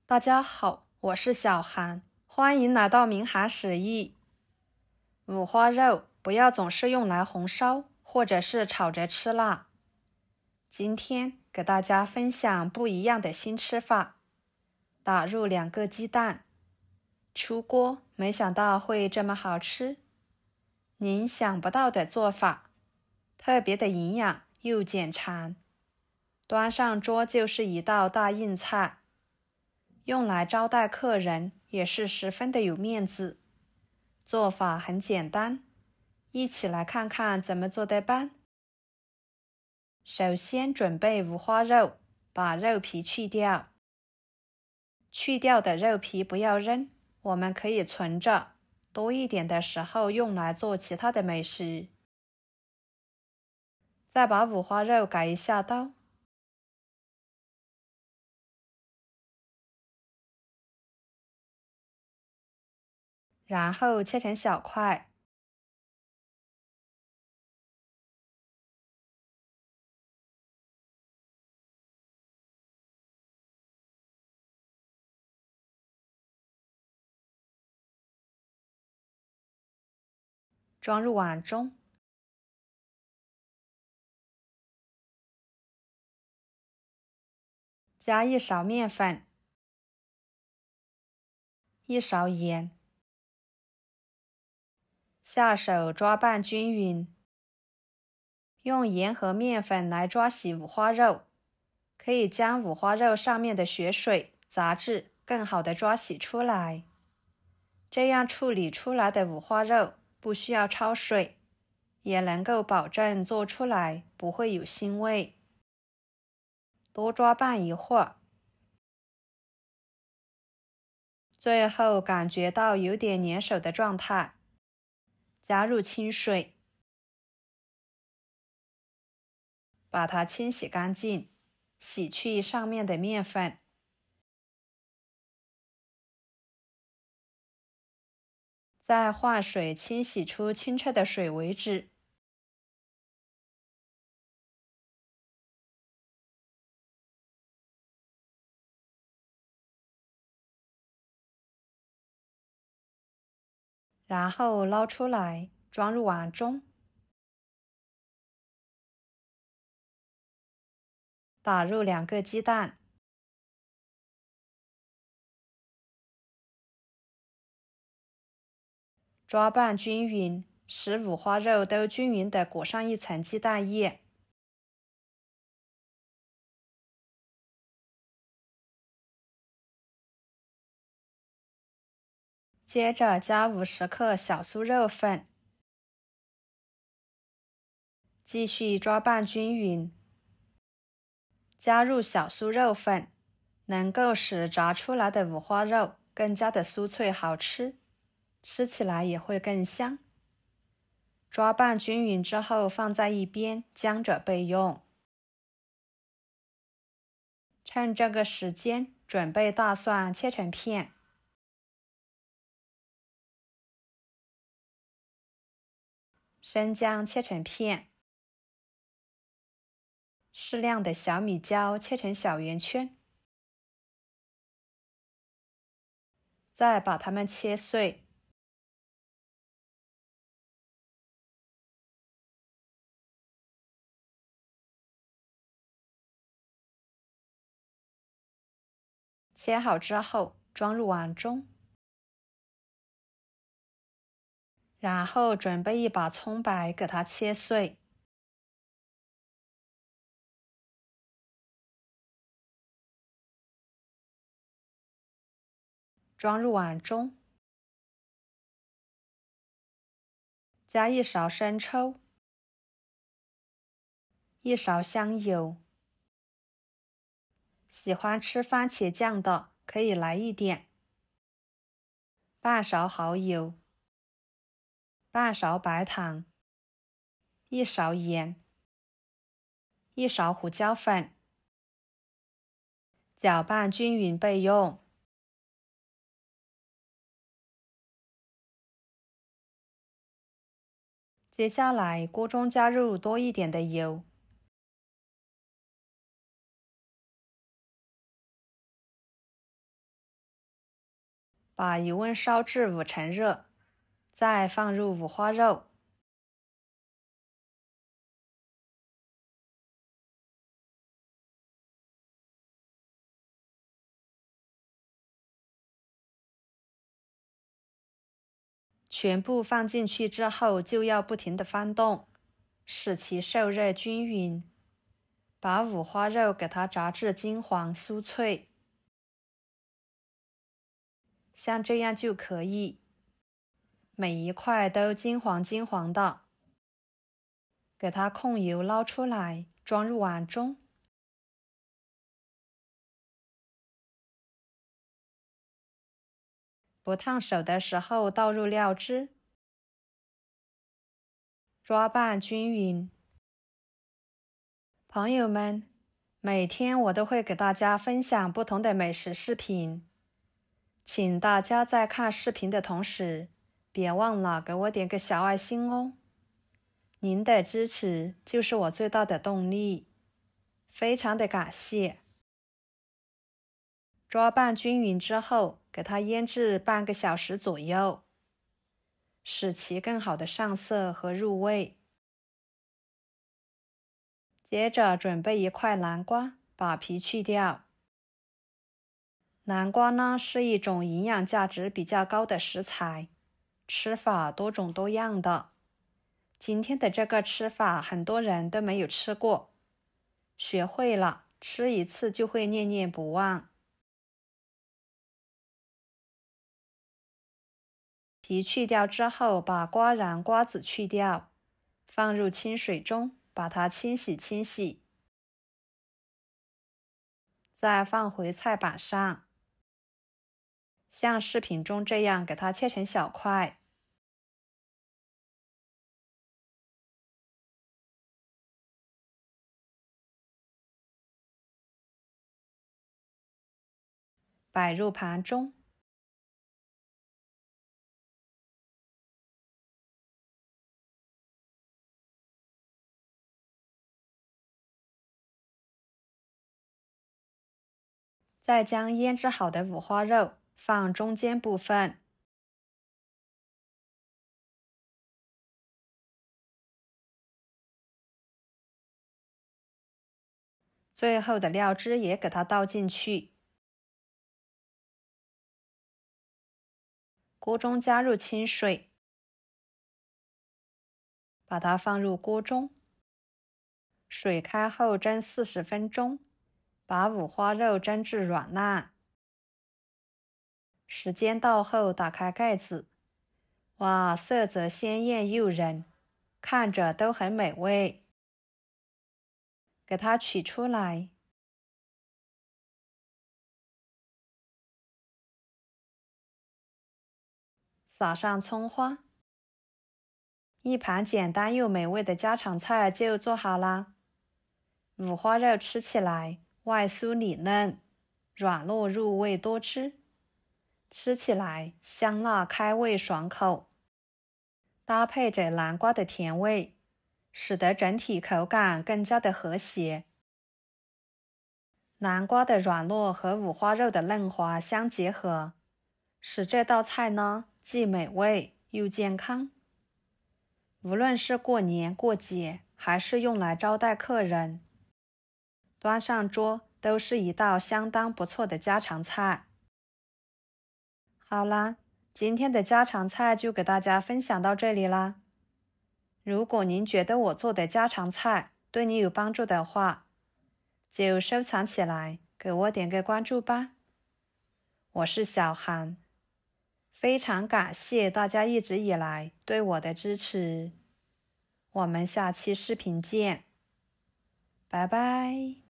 大家好，我是小韩，欢迎来到明涵食艺。五花肉不要总是用来红烧或者是炒着吃啦。今天给大家分享不一样的新吃法。打入2个鸡蛋，出锅没想到会这么好吃。您想不到的做法，特别的营养又简馋，端上桌就是一道大硬菜。用来招待客人也是十分的有面子，做法很简单，一起来看看怎么做的吧。首先准备五花肉，把肉皮去掉。去掉的肉皮不要扔，我们可以存着，多一点的时候用来做其他的美食。再把五花肉改一下刀。然后切成小块，装入碗中。加1勺面粉，1勺盐，下手抓拌均匀。用盐和面粉来抓洗五花肉，可以将五花肉上面的血水、杂质更好的抓洗出来。这样处理出来的五花肉不需要焯水，也能够保证做出来不会有腥味。多抓拌一会儿，最后感觉到有点粘手的状态，加入清水，把它清洗干净，洗去上面的面粉。再换水清洗出清澈的水为止。然后捞出来，装入碗中。打入2个鸡蛋，抓拌均匀，使五花肉都均匀地裹上一层鸡蛋液。接着加50克小酥肉粉，继续抓拌均匀。加入小酥肉粉，能够使炸出来的五花肉更加的酥脆好吃，吃起来也会更香。抓拌均匀之后放在一边，将着备用。趁这个时间，准备大蒜切成片，生姜切成片，适量的小米椒切成小圆圈，再把它们切碎。切好之后，装入碗中。然后准备一把葱白，给它切碎。装入碗中。加1勺生抽，1勺香油。喜欢吃番茄酱的可以来一点。半勺蚝油，半勺白糖，1勺盐，1勺胡椒粉，搅拌均匀备用。接下来锅中加入多一点的油，把油温烧至5成热，再放入五花肉。全部放进去之后，就要不停地翻动，使其受热均匀。把五花肉给它炸至金黄酥脆，像这样就可以，每一块都金黄金黄的。给它控油捞出来，装入碗中。不烫手的时候倒入料汁，抓拌均匀。朋友们，每天我都会给大家分享不同的美食视频，请大家在看视频的同时，别忘了给我点个小爱心哦。您的支持就是我最大的动力，非常的感谢。抓拌均匀之后，给它腌制半个小时左右，使其更好的上色和入味。接着准备一块南瓜，把皮去掉。南瓜呢，是一种营养价值比较高的食材，吃法多种多样的。今天的这个吃法很多人都没有吃过，学会了，吃一次就会念念不忘。皮去掉之后，把瓜瓤、瓜子去掉，放入清水中，把它清洗清洗。再放回菜板上，像视频中这样给它切成小块。摆入盘中。再将腌制好的五花肉放中间部分，最后的料汁也给它倒进去。锅中加入清水，把它放入锅中，水开后蒸40分钟，把五花肉蒸至软烂。时间到后打开盖子，哇，色泽鲜艳诱人，看着都很美味。给它取出来，撒上葱花，一盘简单又美味的家常菜就做好啦。五花肉吃起来外酥里嫩，软糯入味多汁，吃起来香辣开胃爽口，搭配着南瓜的甜味，使得整体口感更加的和谐。南瓜的软糯和五花肉的嫩滑相结合，使这道菜呢既美味又健康。无论是过年过节，还是用来招待客人，端上桌都是一道相当不错的家常菜。好啦，今天的家常菜就给大家分享到这里啦。如果您觉得我做的家常菜对你有帮助的话，就收藏起来，给我点个关注吧。我是小韩，非常感谢大家一直以来对我的支持。我们下期视频见，拜拜。